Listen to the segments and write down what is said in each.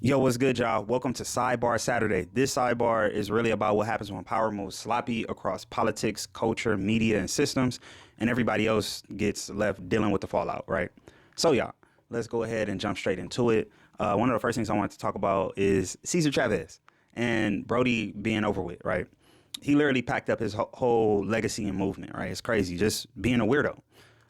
Yo, what's good, y'all? Welcome to Sidebar Saturday. This sidebar is really about what happens when power moves sloppy across politics, culture, media, and systems, and everybody else gets left dealing with the fallout, right? So, y'all, let's go ahead and jump straight into it. One of the first things I wanted to talk about is Cesar Chavez and Brody being over with, right? He literally packed up his whole legacy and movement, right? It's crazy, just being a weirdo.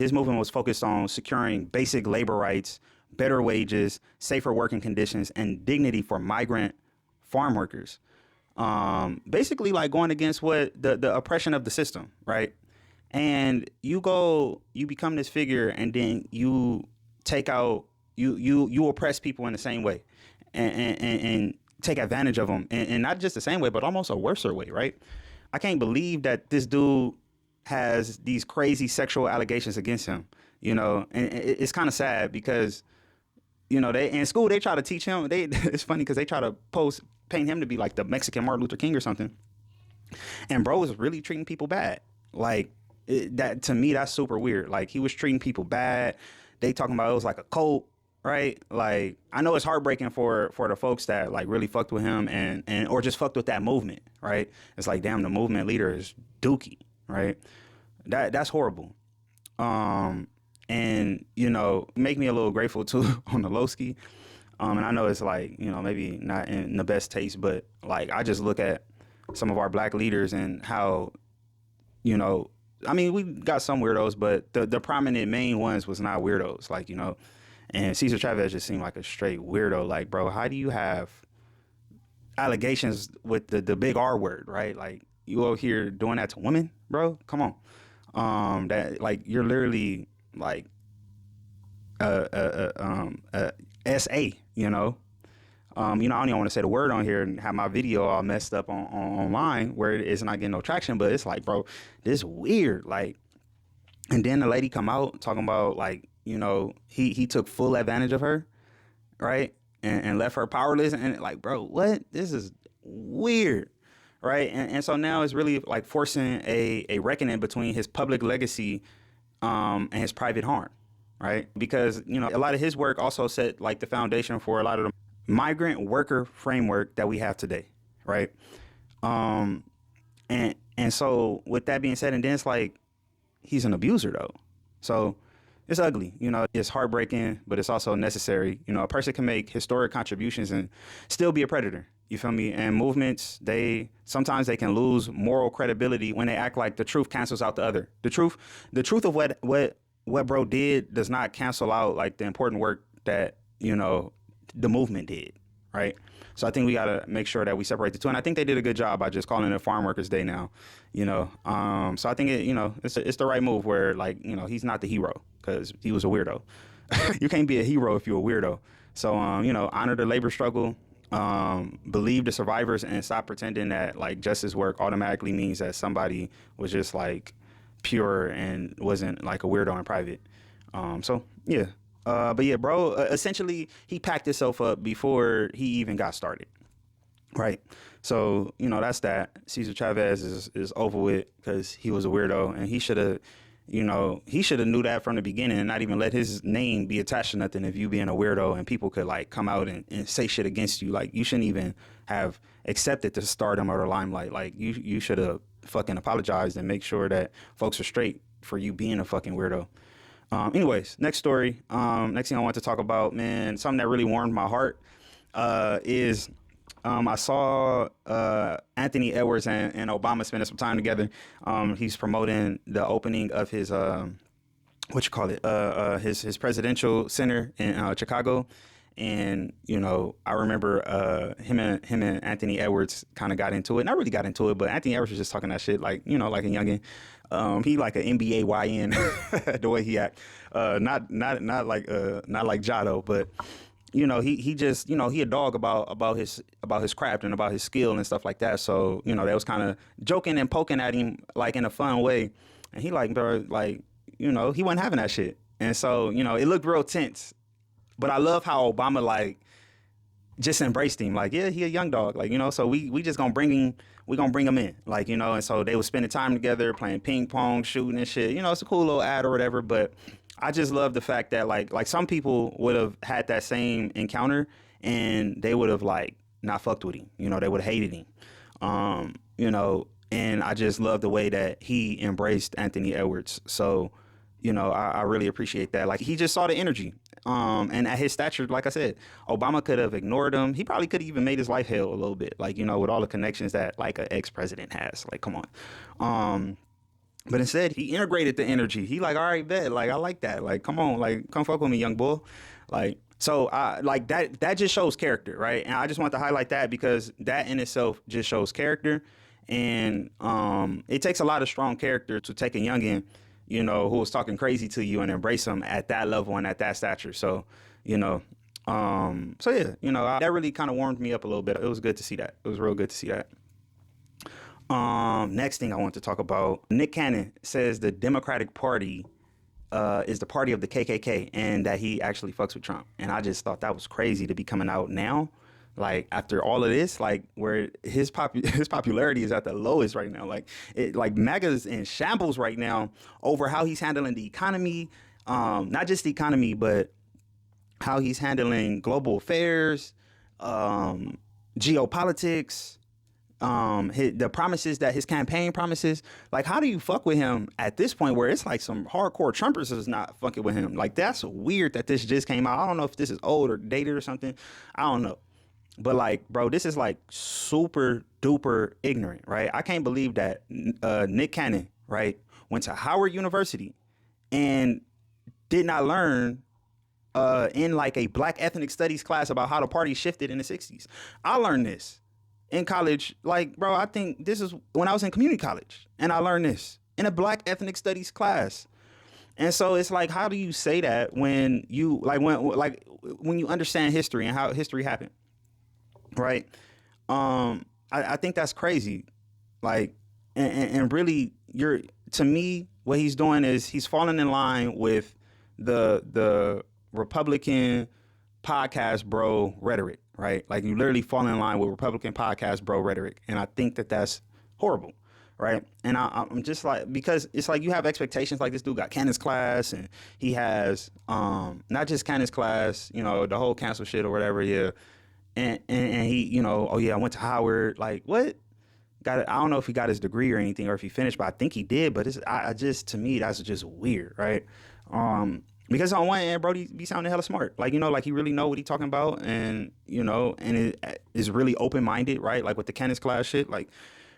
His movement was focused on securing basic labor rights, better wages, safer working conditions, and dignity for migrant farm workers. Basically, like going against what the oppression of the system, right? And you become this figure, and then you take out, you oppress people in the same way, and take advantage of them, and not just the same way, but almost a worser way, right? I can't believe that this dude has these crazy sexual allegations against him, and it's kind of sad because they in school they try to teach him. It's funny because they try to paint him to be like the Mexican Martin Luther King or something. And bro was really treating people bad. Like that to me, that's super weird. Like he was treating people bad. They talking about it was like a cult, right? Like I know it's heartbreaking for the folks that like really fucked with him and or just fucked with that movement, right? It's like damn, the movement leader is Dookie, right? That's horrible. And make me a little grateful too on the low ski. And I know it's like maybe not in the best taste, but like I just look at some of our black leaders and how I mean we got some weirdos, but the prominent main ones was not weirdos, like and Cesar Chavez just seemed like a straight weirdo. Like, bro, how do you have allegations with the big R word, right? Like you out here doing that to women, bro? Come on. That like you're literally like SA, I don't even want to say the word on here and have my video all messed up on online where it's not getting no traction, but it's like, bro, this weird. Like, and then the lady come out talking about like, he took full advantage of her, right? And left her powerless. And like, bro, what? This is weird. Right. And so now it's really like forcing a reckoning between his public legacy and his private harm, right? Because, a lot of his work also set like the foundation for a lot of the migrant worker framework that we have today, right? And so with that being said, and then it's like he's an abuser though. So it's ugly, it's heartbreaking, but it's also necessary. A person can make historic contributions and still be a predator. You feel me? And movements, sometimes they can lose moral credibility when they act like the truth cancels out the other. The truth of what bro did does not cancel out like the important work that, the movement did, right? So I think we got to make sure that we separate the two. And I think they did a good job by just calling it Farm Workers Day now, So I think it's the right move where like, he's not the hero because he was a weirdo. You can't be a hero if you're a weirdo. So, honor the labor struggle. Believe the survivors and stop pretending that like justice work automatically means that somebody was just like pure and wasn't like a weirdo in private. So yeah. But yeah, bro, essentially he packed himself up before he even got started. Right. So, that's that. Cesar Chavez is over with because he was a weirdo and he should have knew that from the beginning and not even let his name be attached to nothing. If you being a weirdo and people could like come out and say shit against you, like you shouldn't even have accepted the stardom or the limelight. Like you should have fucking apologized and make sure that folks are straight for you being a fucking weirdo. Anyways, next story. Next thing I want to talk about, man, something that really warmed my heart is I saw Anthony Edwards and Obama spending some time together. He's promoting the opening of his his presidential center in Chicago. And I remember him and Anthony Edwards kind of got into it. Not really got into it, but Anthony Edwards was just talking that shit like like a youngin. He like an NBA YN the way he act. Not like Jado, but he just he a dog about his craft and about his skill and stuff like that. So they was kind of joking and poking at him like in a fun way, and he like bro like he wasn't having that shit, and so it looked real tense. But I love how Obama like just embraced him. Like, yeah, he a young dog. Like, so we just gonna bring him. We gonna bring him in. Like, and so they were spending time together, playing ping pong, shooting and shit. It's a cool little ad or whatever. But I just love the fact that like some people would have had that same encounter and they would have like not fucked with him. They would have hated him. And I just love the way that he embraced Anthony Edwards. So, I really appreciate that. Like, he just saw the energy. And at his stature, like I said, Obama could have ignored him. He probably could have even made his life hell a little bit, like, with all the connections that like an ex-president has. Like, come on. But instead, he integrated the energy. He like, all right, bet. Like, I like that. Like, come on, like, come fuck with me, young boy. Like, so like that just shows character, right? And I just want to highlight that because that in itself just shows character. And it takes a lot of strong character to take a youngin, who was talking crazy to you and embrace him at that level and at that stature. So, that really kind of warmed me up a little bit. It was good to see that. It was real good to see that. Next thing I want to talk about, Nick Cannon says the Democratic Party is the party of the KKK and that he actually fucks with Trump. And I just thought that was crazy to be coming out now. Like, after all of this, like, where his popularity is at the lowest right now. Like MAGA's in shambles right now over how he's handling the economy, not just the economy, but how he's handling global affairs, geopolitics, the promises that his campaign promises. Like, how do you fuck with him at this point where it's like some hardcore Trumpers is not fucking with him? Like, that's weird that this just came out. I don't know if this is old or dated or something. I don't know. But like, bro, this is like super duper ignorant, right? I can't believe that Nick Cannon, right, went to Howard University and did not learn in like a Black ethnic studies class about how the party shifted in the 60s. I learned this in college. Like, bro, I think this is when I was in community college and I learned this in a Black ethnic studies class. And so it's like, how do you say that when you when you understand history and how history happened? Right. I think that's crazy. Like, and really, to me, what he's doing is he's falling in line with the Republican podcast bro rhetoric, right? Like, you literally fall in line with Republican podcast bro rhetoric. And I think that that's horrible. Right. And I'm just like, because it's like you have expectations. Like, this dude got Cannon's class and he has not just Cannon's class, the whole cancel shit or whatever. Yeah. And he, oh yeah, I went to Howard. Like, what? I don't know if he got his degree or anything, or if he finished, but I think he did. But to me, that's just weird, right? Because on one end, bro, he be sounding hella smart. Like, like he really know what he talking about, and and it is really open minded, right? Like with the Kenneth class shit, like.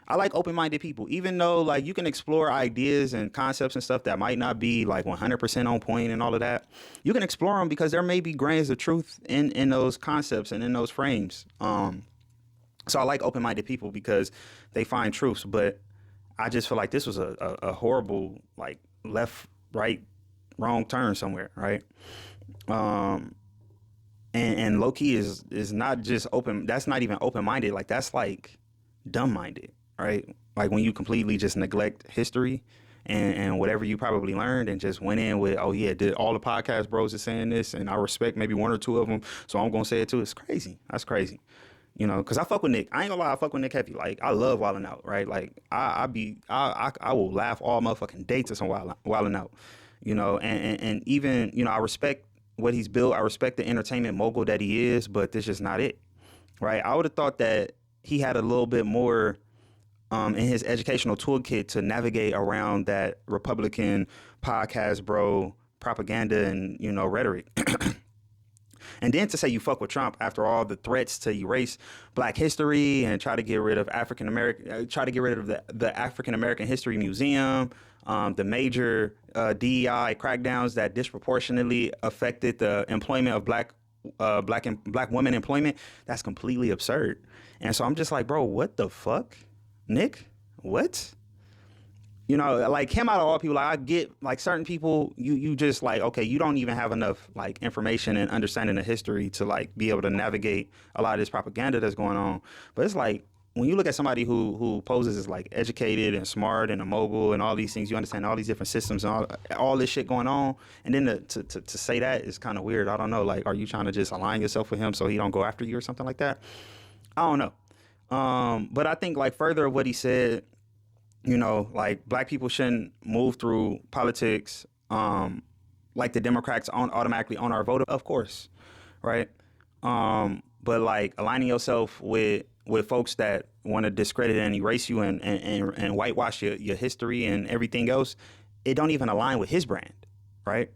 I like open-minded people, even though like you can explore ideas and concepts and stuff that might not be like 100% on point and all of that. You can explore them because there may be grains of truth in those concepts and in those frames. So I like open-minded people because they find truths. But I just feel like this was a horrible like left, right, wrong turn somewhere, right? And low key is not just open. That's not even open-minded. Like, that's like dumb-minded. Right? Like, when you completely just neglect history and whatever you probably learned and just went in with, oh yeah, did all the podcast bros are saying this and I respect maybe one or two of them, so I'm going to say it too. It's crazy. That's crazy. Because I fuck with Nick. I ain't gonna lie, I fuck with Nick heavy. Like, I love Wildin' Out, right? Like, I will laugh all motherfucking day to some Wildin' Out, and even, I respect what he's built. I respect the entertainment mogul that he is, but this is not it, right? I would have thought that he had a little bit more in his educational toolkit to navigate around that Republican podcast bro propaganda and, rhetoric. And then to say you fuck with Trump after all the threats to erase Black history and try to get rid of the African American History Museum, the major DEI crackdowns that disproportionately affected the employment of black women employment, that's completely absurd. And so I'm just like, bro, what the fuck? Nick, what? Like, him out of all people, like, I get, like, certain people, you just, like, okay, you don't even have enough, like, information and understanding of history to, like, be able to navigate a lot of this propaganda that's going on. But it's like, when you look at somebody who poses as, like, educated and smart and a mogul and all these things, you understand all these different systems and all this shit going on, and then to say that is kind of weird. I don't know, like, are you trying to just align yourself with him so he don't go after you or something like that? I don't know. But I think, like, further of what he said, like, Black people shouldn't move through politics like the Democrats automatically on our vote, of course, right? but like aligning yourself with folks that want to discredit and erase you and whitewash your history and everything else, it don't even align with his brand, right?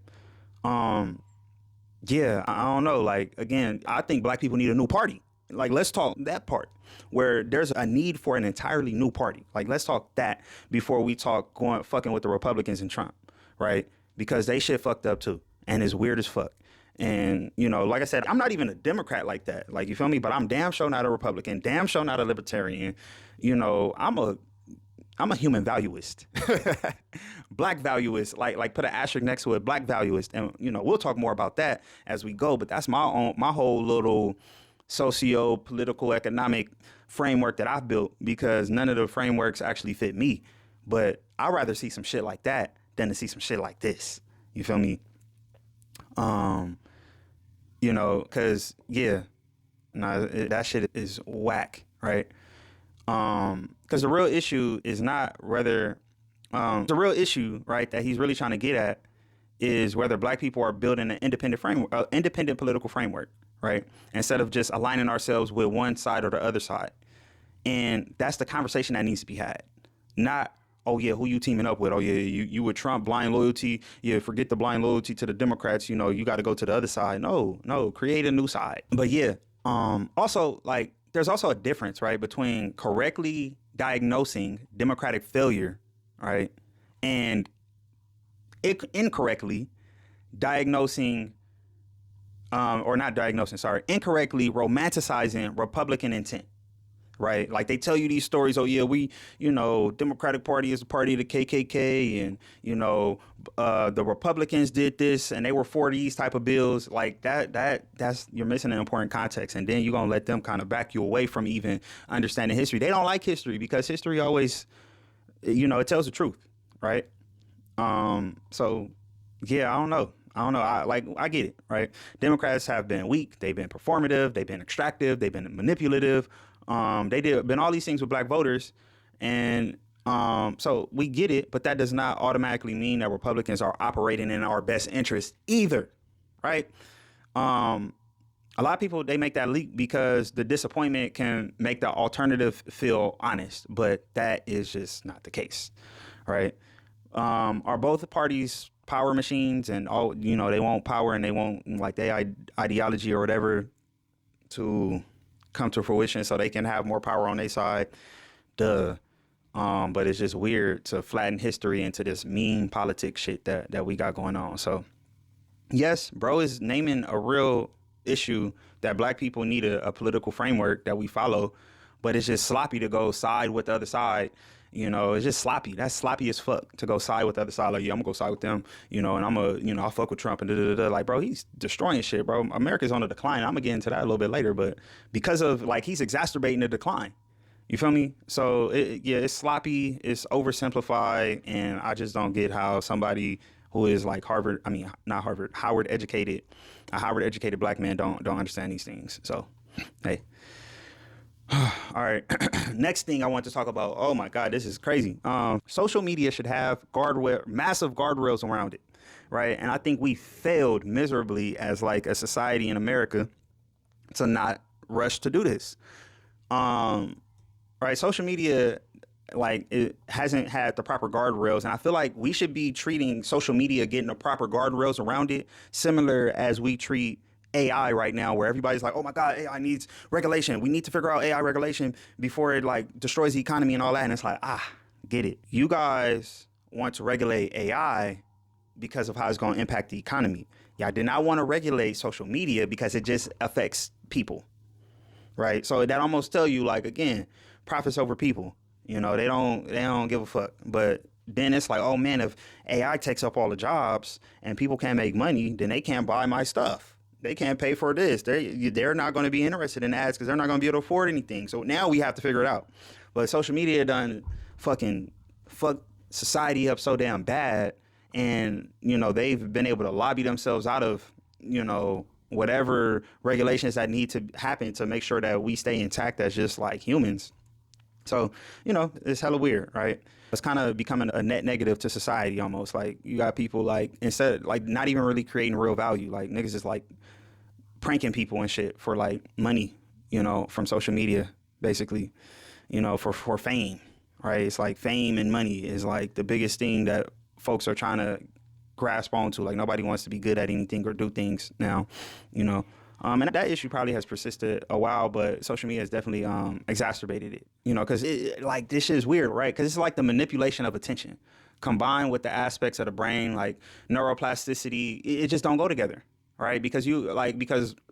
Yeah, I don't know. Like, again, I think black people need a new party. Like, let's talk that part where there's a need for an entirely new party. Like, let's talk that before we talk going fucking with the Republicans and Trump, right? Because they shit fucked up too, and it's weird as fuck. And, you know, like I said, I'm not even a Democrat like that. Like, you feel me? But I'm damn sure not a Republican, damn sure not a libertarian. You know, I'm a human valuist, black valuist, like put an asterisk next to it, black valuist. And, you know, we'll talk more about that as we go. But that's my whole little socio-political economic framework that I've built, because none of the frameworks actually fit me. But I'd rather see some shit like that than to see some shit like this. You feel me? You know, because, yeah, that shit is whack, right? Because the real issue is not whether the real issue, right, that he's really trying to get at is whether black people are building an independent framework, independent political framework, right, instead of just aligning ourselves with one side or the other side. And that's the conversation that needs to be had, not, oh yeah, who you teaming up with? Oh yeah, you with Trump, blind loyalty. Yeah, forget the blind loyalty to the Democrats. You know, you got to go to the other side. No, create a new side. But yeah, also, like, there's also a difference, right, between correctly diagnosing Democratic failure, right, and incorrectly diagnosing, incorrectly romanticizing Republican intent. Right. Like, they tell you these stories. Oh, yeah, Democratic Party is a party of the KKK. And, the Republicans did this and they were for these type of bills like that's you're missing an important context. And then you're going to let them kind of back you away from even understanding history. They don't like history because history always, it tells the truth. Right. So, yeah, I don't know. I get it. Right. Democrats have been weak. They've been performative. They've been extractive. They've been manipulative. Been all these things with black voters. And so we get it. But that does not automatically mean that Republicans are operating in our best interest either. Right. A lot of people, they make that leap because the disappointment can make the alternative feel honest. But that is just not the case. Right. Are both parties power machines and all, they want power and they want like their ideology or whatever to come to fruition so they can have more power on their side? Duh. But it's just weird to flatten history into this mean politics shit that we got going on. So yes, bro is naming a real issue that black people need a political framework that we follow, but it's just sloppy to go side with the other side. It's just sloppy. That's sloppy as fuck to go side with the other side. Like, yeah, I'm gonna go side with them, and I'll fuck with Trump and da-da-da-da. Like, bro, he's destroying shit, bro. America's on a decline. I'm gonna get into that a little bit later, but because of, like, he's exacerbating the decline. You feel me? So, it's sloppy, it's oversimplified, and I just don't get how somebody who is like Howard educated, a Howard educated black man don't understand these things. So, hey. All right. Next thing I want to talk about. Oh my God, this is crazy. Social media should have massive guardrails around it, right? And I think we failed miserably as like a society in America to not rush to do this. Right? Social media, like, it hasn't had the proper guardrails, and I feel like we should be treating social media, getting the proper guardrails around it, similar as we treat AI right now, where everybody's like, oh my God, AI needs regulation. We need to figure out AI regulation before it like destroys the economy and all that. And it's like, get it. You guys want to regulate AI because of how it's going to impact the economy. Y'all did not want to regulate social media because it just affects people. Right. So that almost tell you, like, again, profits over people. They don't give a fuck. But then it's like, oh man, if AI takes up all the jobs and people can't make money, then they can't buy my stuff. They can't pay for this. They're not going to be interested in ads because they're not going to be able to afford anything. So now we have to figure it out. But social media done fuck society up so damn bad. And, they've been able to lobby themselves out of, whatever regulations that need to happen to make sure that we stay intact as just like humans. So, it's hella weird, right? It's kind of becoming a net negative to society almost. Like, you got people like, instead, like, not even really creating real value. Like, niggas is like pranking people and shit for like money, from social media, basically, for fame, right? It's like fame and money is like the biggest thing that folks are trying to grasp onto. Like nobody wants to be good at anything or do things now, and that issue probably has persisted a while, but social media has definitely exacerbated it, because like this shit is weird, right? Because it's like the manipulation of attention combined with the aspects of the brain, like neuroplasticity, it just don't go together, right? Because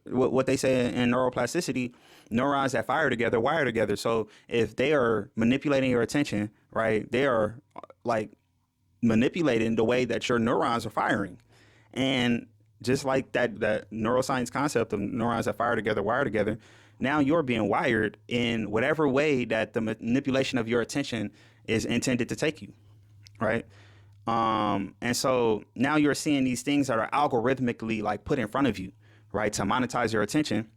what they say in neuroplasticity, neurons that fire together wire together. So if they are manipulating your attention, right, they are like manipulating the way that your neurons are firing. And just like that neuroscience concept of neurons that fire together, wire together, now you're being wired in whatever way that the manipulation of your attention is intended to take you, right? And so now you're seeing these things that are algorithmically like put in front of you, right, to monetize your attention.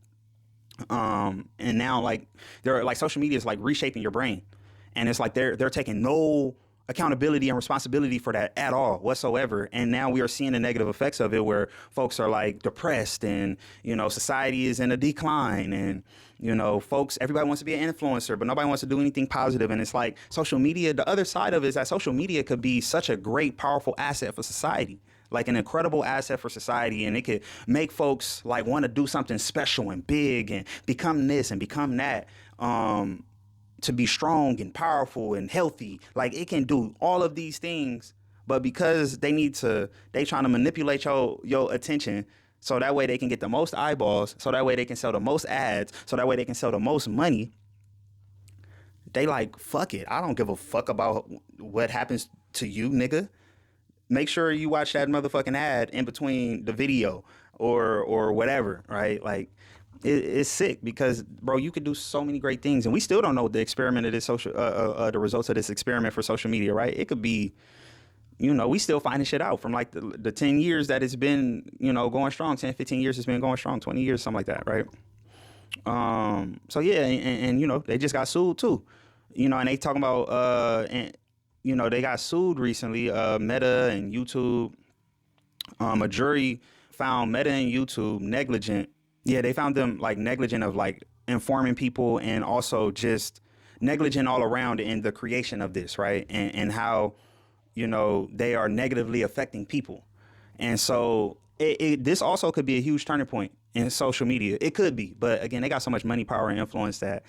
And now like they're like social media is like reshaping your brain, and it's like they're taking no accountability and responsibility for that at all whatsoever. And now we are seeing the negative effects of it, where folks are like depressed, and society is in a decline, and folks, everybody wants to be an influencer, but nobody wants to do anything positive. And it's like social media, the other side of it is that social media could be such a great, powerful asset for society, like an incredible asset for society. And it could make folks like want to do something special and big and become this and become that, to be strong and powerful and healthy. Like it can do all of these things, but because they trying to manipulate your attention, so that way they can get the most eyeballs, so that way they can sell the most ads, so that way they can sell the most money. They like, fuck it, I don't give a fuck about what happens to you, nigga. Make sure you watch that motherfucking ad in between the video or whatever, right? Like it's sick, because bro, you could do so many great things, and we still don't know the experiment of this the results of this experiment for social media, right? It could be, we still finding shit out from like the 10 years that it's been, going strong, 10, 15 years it's been going strong, 20 years, something like that, right? So yeah, and they just got sued too, and they talking about, they got sued recently, Meta and YouTube. A jury found Meta and YouTube negligent. Yeah, they found them like negligent of like informing people, and also just negligent all around in the creation of this, right? And how, they are negatively affecting people. And so this also could be a huge turning point in social media. It could be, but again, they got so much money, power, and influence that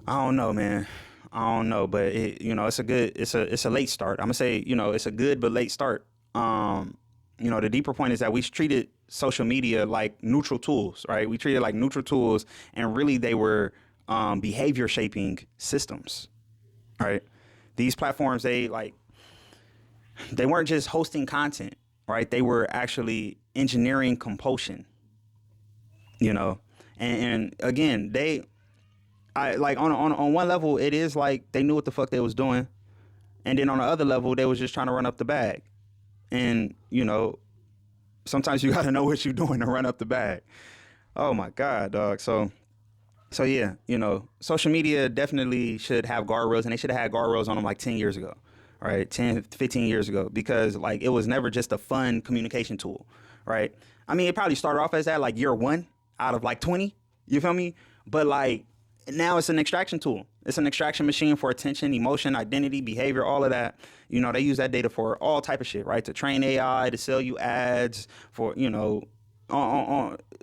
I don't know, man. I don't know, but it's a late start. I'm gonna say, it's a good but late start. The deeper point is that we treated social media like neutral tools, right? We treated like neutral tools, and really they were behavior shaping systems, right? These platforms, they weren't just hosting content, right? They were actually engineering compulsion, and again, on one level, it is like they knew what the fuck they was doing, and then on the other level, they was just trying to run up the bag. And sometimes you got to know what you're doing to run up the bag. Oh my God, dog. So yeah, social media definitely should have guardrails, and they should have had guardrails on them like 10 years ago, right? 10, 15 years ago, because like it was never just a fun communication tool, right? I mean, it probably started off as that like year 1 out of like 20, you feel me? But like now it's an extraction tool. It's an extraction machine for attention, emotion, identity, behavior, all of that. They use that data for all type of shit, right? To train AI, to sell you ads, for,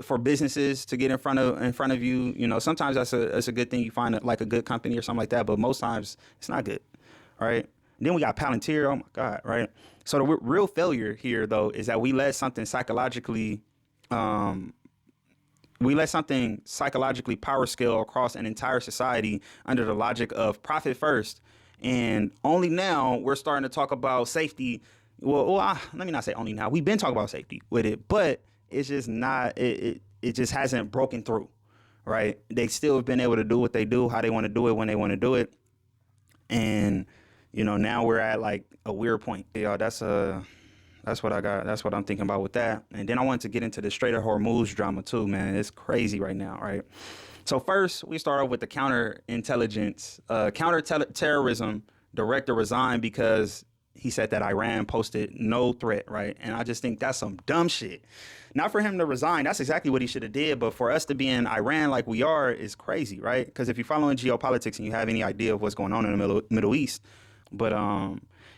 for businesses to get in front of you. Sometimes that's a good thing. You find like a good company or something like that, but most times it's not good, right? And then we got Palantir. Oh my God, right? So the real failure here, though, is that we let something psychologically power scale across an entire society under the logic of profit first. And only now we're starting to talk about safety. Let me not say only now. We've been talking about safety with it, but it's just not, it just hasn't broken through, right? They still have been able to do what they do, how they want to do it, when they want to do it. And, now we're at like a weird point. Yeah, that's what I got. That's what I'm thinking about with that. And then I wanted to get into the Strait of Hormuz drama too, man. It's crazy right now, right? So first, we start off with the counterterrorism director resigned because he said that Iran posted no threat, right? And I just think that's some dumb shit. Not for him to resign, that's exactly what he should have did, but for us to be in Iran like we are is crazy, right? Because if you're following geopolitics and you have any idea of what's going on in the Middle East, but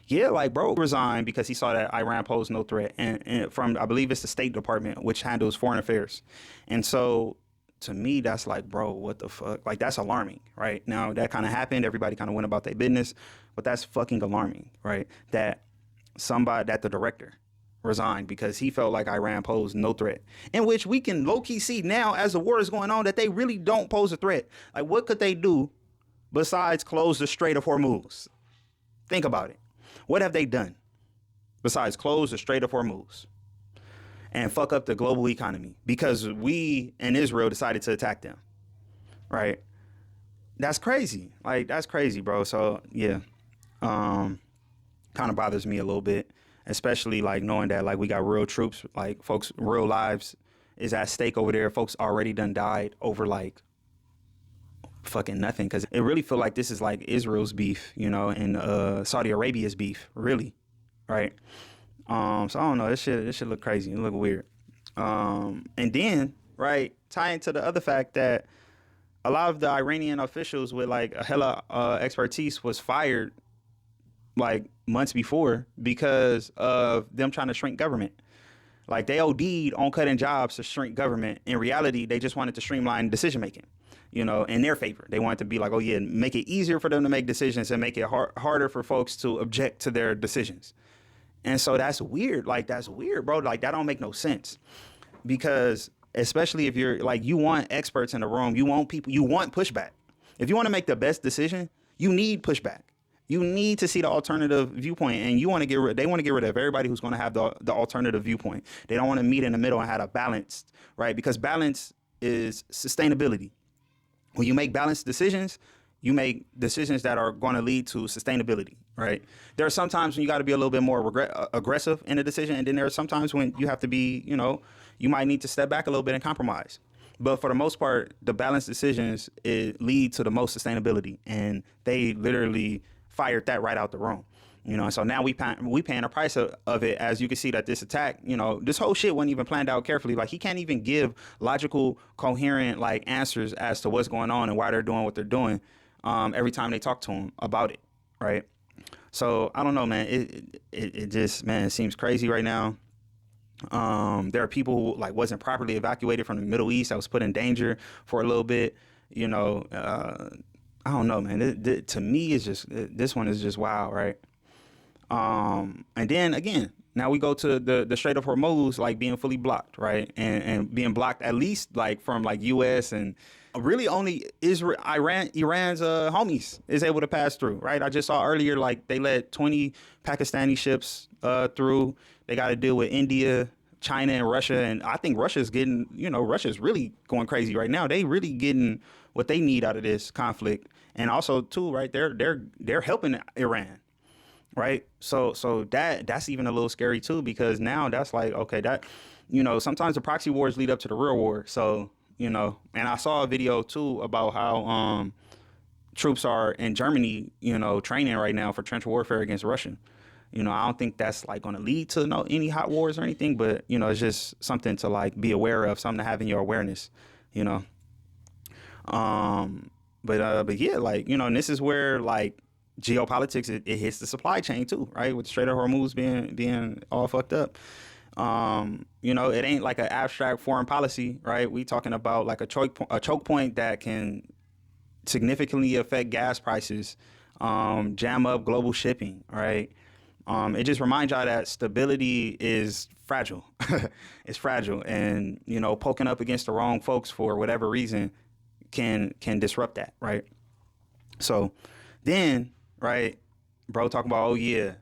yeah, like bro resigned because he saw that Iran posed no threat, and from, I believe it's the State Department, which handles foreign affairs. And so to me, that's like, bro, what the fuck? Like, that's alarming, right? Now, that kind of happened. Everybody kind of went about their business, but that's fucking alarming, right? That the director resigned because he felt like Iran posed no threat, in which we can low-key see now as the war is going on that they really don't pose a threat. Like, what could they do besides close the Strait of Hormuz? Think about it. What have they done besides close the Strait of Hormuz and fuck up the global economy because we and Israel decided to attack them, right? That's crazy. Like, that's crazy, bro. So, yeah, kind of bothers me a little bit, especially, like, knowing that, like, we got real troops, like, folks' real lives is at stake over there. Folks already done died over, like, fucking nothing, because it really feel like this is, like, Israel's beef, you know, and Saudi Arabia's beef, really, right? So I don't know. This shit look crazy. It look weird. And then, right, tie into the other fact that a lot of the Iranian officials with like a hella expertise was fired like months before because of them trying to shrink government. Like, they OD'd on cutting jobs to shrink government. In reality, they just wanted to streamline decision making, you know, in their favor. They wanted to be like, oh yeah, make it easier for them to make decisions and make it harder for folks to object to their decisions. And so that's weird. Like, that's weird, bro. Like, that don't make no sense. Because especially if you're like, you want experts in the room, you want people, you want pushback. If you want to make the best decision, you need pushback. You need to see the alternative viewpoint, and you want to they want to get rid of everybody who's going to have the alternative viewpoint. They don't want to meet in the middle and have a balance, right? Because balance is sustainability. When you make balanced decisions, you make decisions that are going to lead to sustainability, right? There are some times when you got to be a little bit more aggressive in a decision. And then there are some times when you have to be, you know, you might need to step back a little bit and compromise. But for the most part, the balanced decisions lead to the most sustainability. And they literally fired that right out the room. You know, so now we paying a price of it, as you can see that this attack, you know, this whole shit wasn't even planned out carefully. Like, he can't even give logical, coherent, like, answers as to what's going on and why they're doing what they're doing every time they talk to him about it, right? So, I don't know, man. It just, man, it seems crazy right now. There are people who, like, wasn't properly evacuated from the Middle East that was put in danger for a little bit, you know. I don't know, man. To me, it's just, this one is just wild, right? And then again, now we go to the Strait of Hormuz, like, being fully blocked, right? And being blocked at least, like, from, like, U.S. and really only Iran's homies is able to pass through, right? I just saw earlier, like, they let 20 Pakistani ships through. They got to deal with India, China, and Russia. And I think Russia's getting, you know, Russia's really going crazy right now. They really getting what they need out of this conflict. And also, too, right, they're helping Iran. Right. So that's even a little scary, too, because now that's like, OK, that, you know, sometimes the proxy wars lead up to the real war. So, you know, and I saw a video, too, about how troops are in Germany, you know, training right now for trench warfare against Russia. You know, I don't think that's like going to lead to any hot wars or anything. But, you know, it's just something to like be aware of, something to have in your awareness, you know. But yeah, like, you know, and this is where like geopolitics, it hits the supply chain, too. Right. With the Strait of Hormuz being all fucked up. You know, it ain't like an abstract foreign policy. Right. We talking about like a choke point that can significantly affect gas prices, jam up global shipping. Right. It just reminds y'all that stability is fragile. It's fragile. And, you know, poking up against the wrong folks for whatever reason can disrupt that. Right. So then, right, bro, talking about, oh, yeah,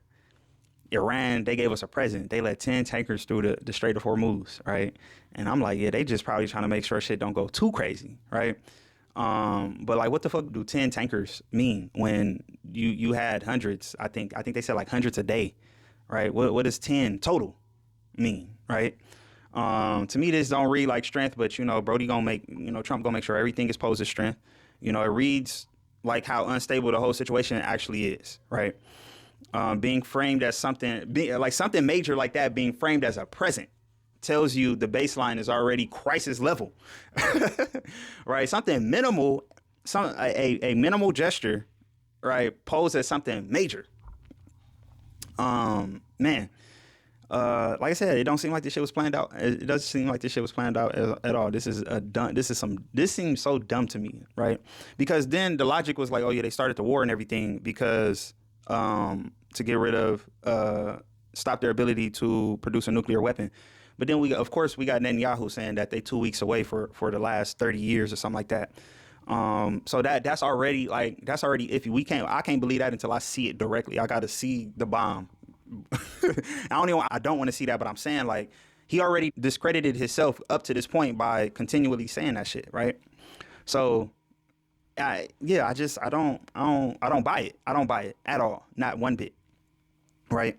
Iran, they gave us a present. They let 10 tankers through the Strait of Hormuz. Right. And I'm like, yeah, they just probably trying to make sure shit don't go too crazy. Right. But like, what the fuck do 10 tankers mean when you had hundreds? I think they said like hundreds a day, right? What does 10 total mean, right? To me, this don't read like strength, but, you know, Trump gonna make sure everything is posed as strength. You know, it reads like how unstable the whole situation actually is, right? being framed as something major like that being framed as a present tells you the baseline is already crisis level, right? Something minimal, a minimal gesture, right, posed as something major. Man, like I said, it don't seem like this shit was planned out. It doesn't seem like this shit was planned out at all. This seems so dumb to me, right? Because then the logic was like, oh yeah, they started the war and everything because to get rid of stop their ability to produce a nuclear weapon. But then of course we got Netanyahu saying that they 2 weeks away for the last 30 years or something like that. So that's already iffy. I can't believe that until I see it directly. I got to see the bomb. I don't want to see that, but I'm saying like he already discredited himself up to this point by continually saying that shit, right? So I don't buy it. I don't buy it at all, not one bit, right?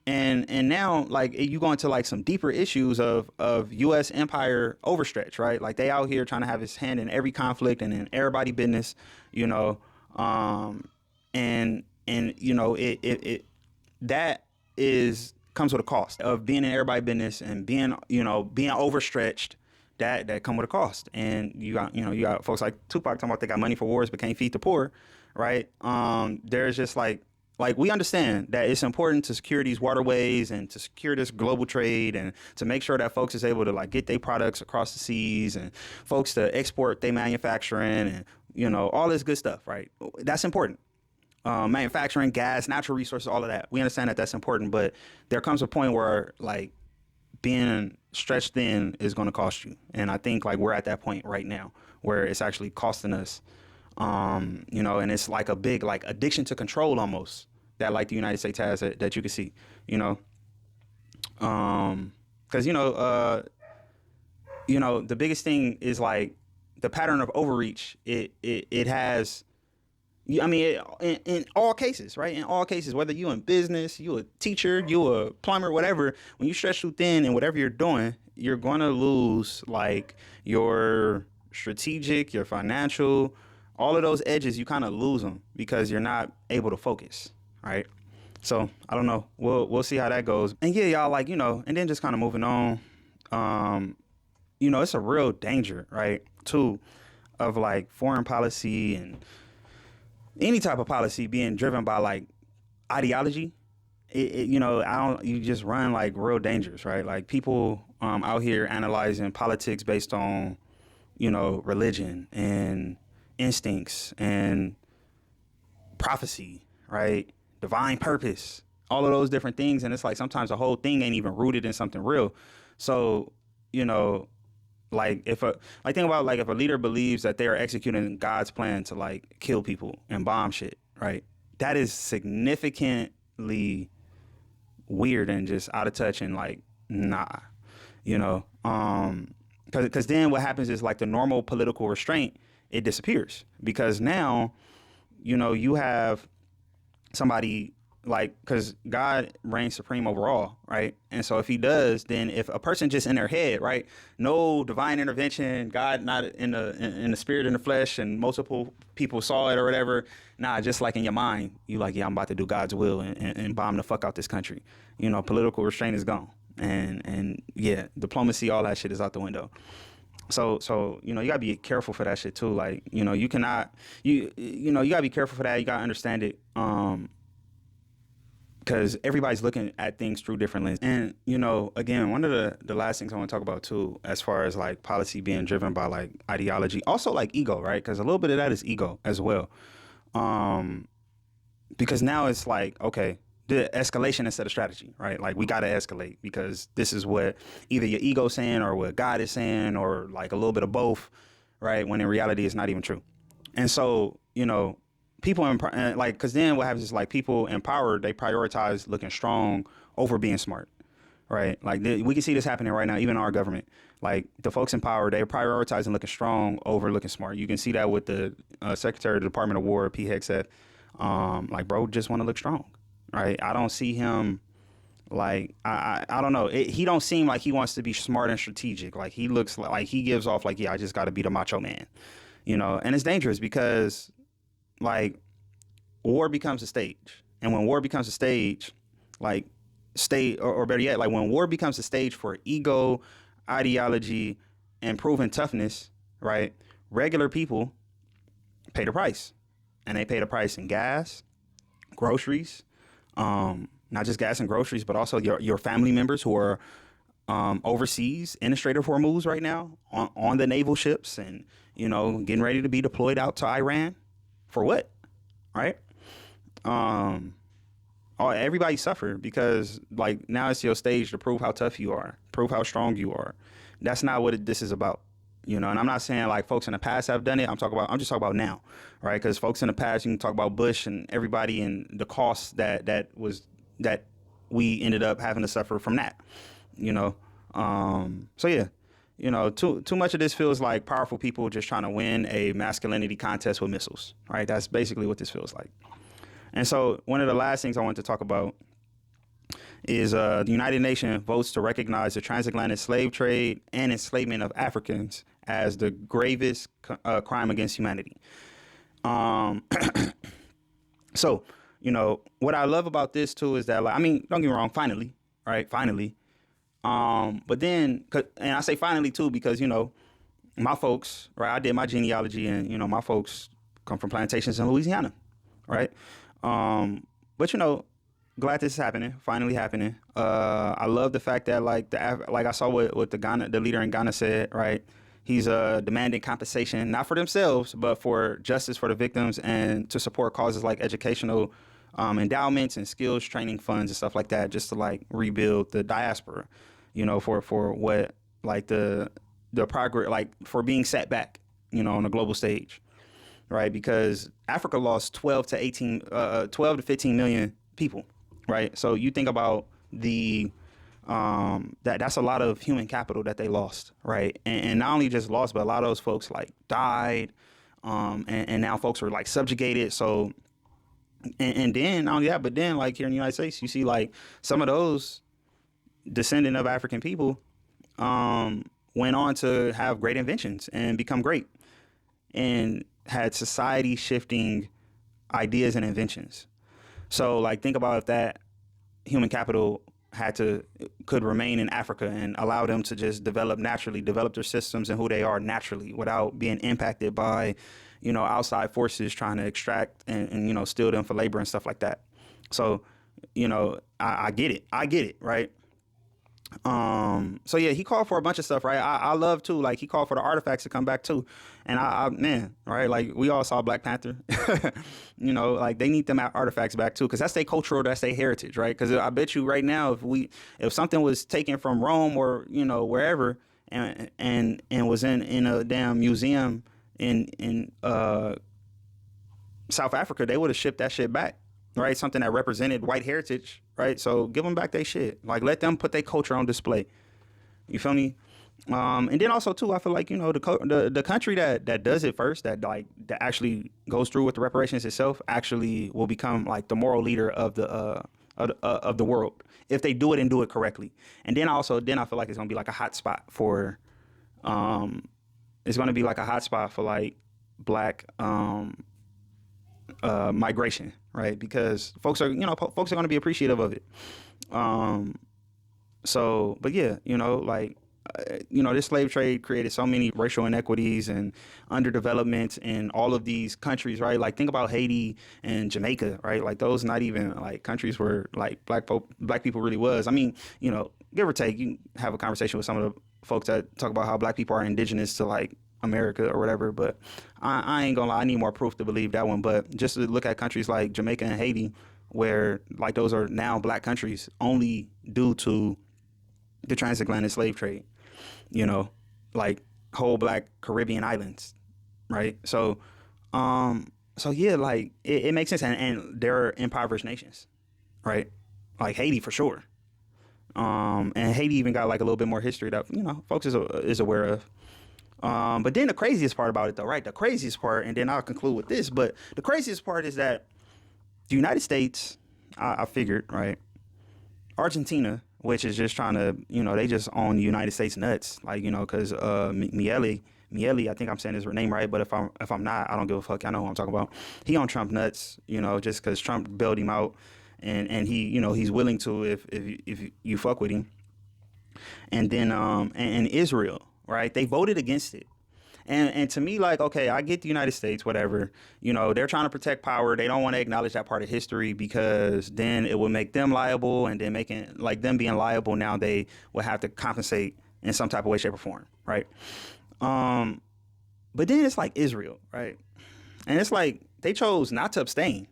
And now like you go into like some deeper issues of U.S. empire overstretch, right? Like they out here trying to have his hand in every conflict and in everybody business, you know, and you know it that comes with a cost of being in everybody business and being overstretched. That come with a cost. And you got folks like Tupac talking about they got money for wars but can't feed the poor, right? There's just like we understand that it's important to secure these waterways and to secure this global trade and to make sure that folks is able to like get their products across the seas and folks to export their manufacturing and, you know, all this good stuff, right? That's important. Manufacturing, gas, natural resources, all of that. We understand that that's important, but there comes a point where like being stretched thin is going to cost you. And I think like we're at that point right now where it's actually costing us, you know, and it's like a big like addiction to control almost that like the United States has that you can see, you know, because, you know, the biggest thing is like the pattern of overreach. It has, I mean, in all cases, right? In all cases, whether you in business, you a teacher, you a plumber, whatever, when you stretch too thin and whatever you're doing, you're going to lose like your strategic, your financial, all of those edges, you kind of lose them because you're not able to focus, right? So I don't know. We'll see how that goes. And yeah, y'all, like, you know, and then just kind of moving on, you know, it's a real danger, right? Too, of like foreign policy and any type of policy being driven by like ideology. You know, you just run like real dangers, right? Like people out here analyzing politics based on, you know, religion and instincts and prophecy, right? Divine purpose, all of those different things. And it's like sometimes the whole thing ain't even rooted in something real. So, you know, like think about like if a leader believes that they are executing God's plan to like kill people and bomb shit, right? That is significantly weird and just out of touch and like, nah, you know, because then what happens is like the normal political restraint, it disappears because now, you know, you have somebody like, because God reigns supreme over all, right? And so if he does, then if a person just in their head, right, no divine intervention, God not in the spirit, in the flesh, and multiple people saw it or whatever, nah, just like in your mind, you like, yeah, I'm about to do God's will and bomb the fuck out this country. You know, political restraint is gone. And yeah, diplomacy, all that shit is out the window. So, you know, you gotta be careful for that shit too. Like, you know, you cannot, you know, you gotta be careful for that. You gotta understand it. Because everybody's looking at things through different lenses. And, you know, again, one of the last things I want to talk about, too, as far as, like, policy being driven by, like, ideology, also, like, ego, right? Because a little bit of that is ego as well. Because now it's like, okay, the escalation instead of strategy, right? Like, we got to escalate because this is what either your ego's saying or what God is saying or, like, a little bit of both, right? When in reality, it's not even true. And so, you know, people like, because then what happens is like people in power, they prioritize looking strong over being smart, right? Like we can see this happening right now, even in our government. Like the folks in power, they're prioritizing looking strong over looking smart. You can see that with the Secretary of the Department of War, P. Hegseth. Like, bro, just want to look strong, right? I don't see him like I don't know. He don't seem like he wants to be smart and strategic. Like he looks like he gives off like, yeah, I just got to be the macho man, you know. And it's dangerous because like war becomes a stage, And when war becomes a stage, like or better yet, like when war becomes a stage for ego, ideology, and proven toughness, right? Regular people pay the price, and they pay the price in gas, groceries, not just gas and groceries, but also your family members who are overseas in the Strait of Hormuz right now on the naval ships, and getting ready to be deployed out to Iran for what, right? Everybody suffered because like now it's your stage to prove how tough you are, prove how strong you are. That's not what this is about. And I'm not saying like folks in the past have done it. I'm just talking about now, right? Because folks in the past, you can talk about Bush and everybody and the costs that we ended up having to suffer from that, So yeah, too much of this feels like powerful people just trying to win a masculinity contest with missiles, right? That's basically what this feels like. And so one of the last things I want to talk about is the United Nations votes to recognize the transatlantic slave trade and enslavement of Africans as the gravest crime against humanity. So, what I love about this too is that, like, I mean, don't get me wrong, finally, right? Finally. But then, and I say finally too, because, my folks, right? I did my genealogy and, my folks come from plantations in Louisiana, right? But, glad this is happening, finally happening. I love the fact that like I saw what the leader in Ghana said, right? He's demanding compensation, not for themselves, but for justice for the victims and to support causes like educational endowments and skills training funds and stuff like that, just to like rebuild the diaspora, for what like the progress, like for being set back, on the global stage, right? Because Africa lost 12 to 15 million people. Right. So you think about that's a lot of human capital that they lost. Right. And not only just lost, but a lot of those folks like died. And now folks are like subjugated. So and then not only that, but then like here in the United States, you see like some of those descendant of African people went on to have great inventions and become great and had society shifting ideas and inventions. So, like, think about if that human capital could remain in Africa and allow them to just develop their systems and who they are naturally without being impacted by, outside forces trying to extract and steal them for labor and stuff like that. So, I get it, right? So yeah, he called for a bunch of stuff, right? I love too, like he called for the artifacts to come back too. And man, right? Like we all saw Black Panther, like they need them artifacts back too. Cause that's their cultural, that's their heritage, right? Cause I bet you right now, if something was taken from Rome or, wherever and was in a damn museum in South Africa, they would have shipped that shit back. Right, something that represented white heritage, right? So give them back their shit. Like let them put their culture on display. You feel me? And then also too, I feel like the country that does it first, that actually goes through with the reparations itself, actually will become like the moral leader of the world if they do it and do it correctly. And then I feel like it's gonna be like a hot spot for, like Black migration. Right, because folks are going to be appreciative of it. So, but yeah, this slave trade created so many racial inequities and underdevelopment in all of these countries, right? Like think about Haiti and Jamaica, right? Like those not even like countries where like black people really was. I mean, give or take, you can have a conversation with some of the folks that talk about how Black people are indigenous to like America or whatever, but I ain't gonna lie, I need more proof to believe that one. But just to look at countries like Jamaica and Haiti, where like those are now Black countries only due to the transatlantic slave trade, like whole Black Caribbean islands, right? So yeah, like it makes sense, and they're impoverished nations, right? Like Haiti for sure. And Haiti even got like a little bit more history that folks is aware of. But then the craziest part about it, though, right? The craziest part, and then I'll conclude with this, but the craziest part is that the United States, I figured, right? Argentina, which is just trying to, they just own the United States nuts, like, because Milei Miele, I think I'm saying his name right, but if I'm not, I don't give a fuck. I know who I'm talking about. He on Trump nuts, just because Trump bailed him out, and he, he's willing to if you fuck with him. And then and Israel, right? They voted against it. And to me, like, okay, I get the United States, whatever. They're trying to protect power. They don't want to acknowledge that part of history because then it will make them liable, and then making like them being liable now they will have to compensate in some type of way, shape, or form, right? But then it's like Israel, right? And it's like they chose not to abstain,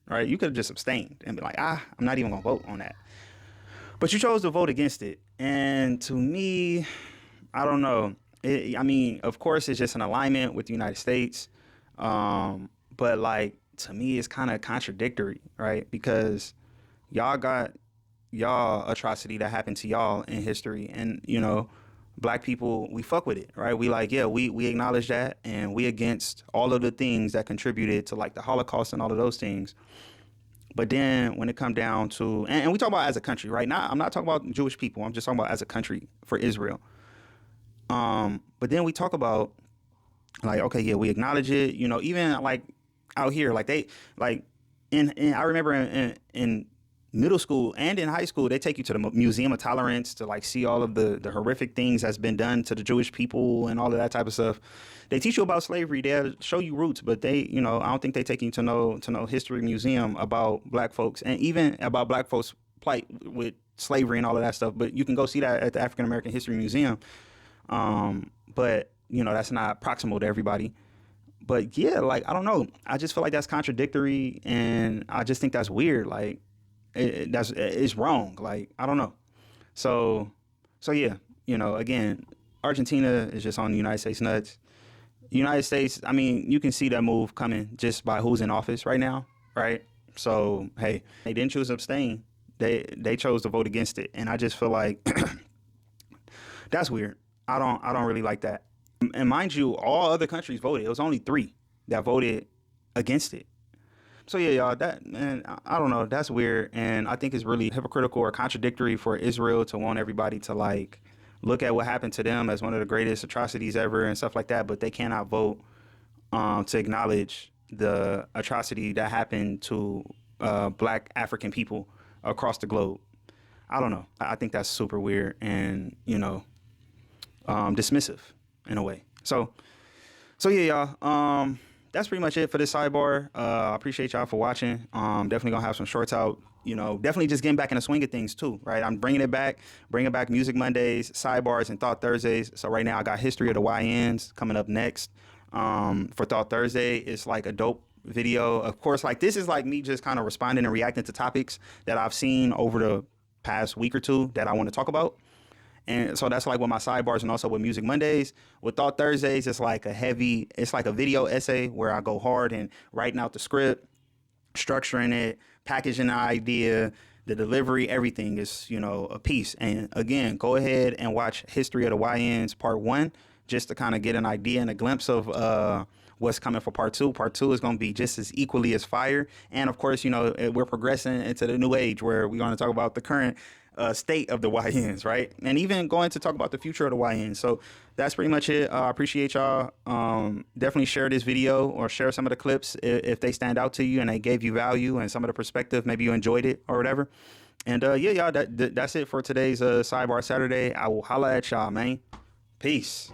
right? You could have just abstained and be like, I'm not even gonna vote on that. But you chose to vote against it. And to me, I don't know. Of course, it's just an alignment with the United States. But like, to me, it's kind of contradictory, right? Because y'all got y'all atrocity that happened to y'all in history. And, black people, we fuck with it, right? We like, yeah, we acknowledge that. And we against all of the things that contributed to like the Holocaust and all of those things. But then when it come down to, and we talk about as a country, right? Now, I'm not talking about Jewish people. I'm just talking about as a country for Israel. But then we talk about like, okay, yeah, we acknowledge it, even like out here, like they, like I remember in middle school and in high school, they take you to the Museum of Tolerance to like see all of the horrific things that's been done to the Jewish people and all of that type of stuff. They teach you about slavery. They'll show you roots, but they, I don't think they take you to no history museum about black folks and even about black folks' plight with slavery and all of that stuff. But you can go see that at the African American History Museum. But that's not proximal to everybody. But yeah, like, I don't know. I just feel like that's contradictory, and I just think that's weird. Like, it's wrong. Like, I don't know. So yeah, again, Argentina is just on the United States nuts. United States, you can see that move coming just by who's in office right now, right? So, hey, they didn't choose to abstain. They chose to vote against it. And I just feel like that's weird. I don't really like that. And mind you, all other countries voted. It was only 3 that voted against it. So yeah, y'all, I don't know. That's weird. And I think it's really hypocritical or contradictory for Israel to want everybody to like look at what happened to them as one of the greatest atrocities ever and stuff like that. But they cannot vote to acknowledge the atrocity that happened to black African people across the globe. I don't know. I think that's super weird and, dismissive in a way. So yeah, y'all. That's pretty much it for this sidebar. I appreciate y'all for watching. Definitely gonna have some shorts out. Definitely just getting back in the swing of things too, right? I'm bringing back Music Mondays, sidebars, and Thought Thursdays. So right now I got History of the YNs coming up next. For Thought Thursday, it's like a dope video. Of course, like this is like me just kind of responding and reacting to topics that I've seen over the past week or two that I want to talk about. And so that's like with my sidebars and also with Music Mondays. With Thought Thursdays, it's like a video essay where I go hard and writing out the script, structuring it, packaging the idea, the delivery, everything is, a piece. And again, go ahead and watch History of the YNs Part 1 just to kind of get an idea and a glimpse of what's coming for Part 2. Part 2 is going to be just as equally as fire. And of course, we're progressing into the new age where we're going to talk about the current state of the YNs, right? And even going to talk about the future of the YNs. So that's pretty much it. I appreciate y'all. Definitely share this video or share some of the clips if they stand out to you and they gave you value and some of the perspective. Maybe you enjoyed it or whatever. And yeah, y'all, that's it for today's Sidebar Saturday. I will holla at y'all, man. Peace.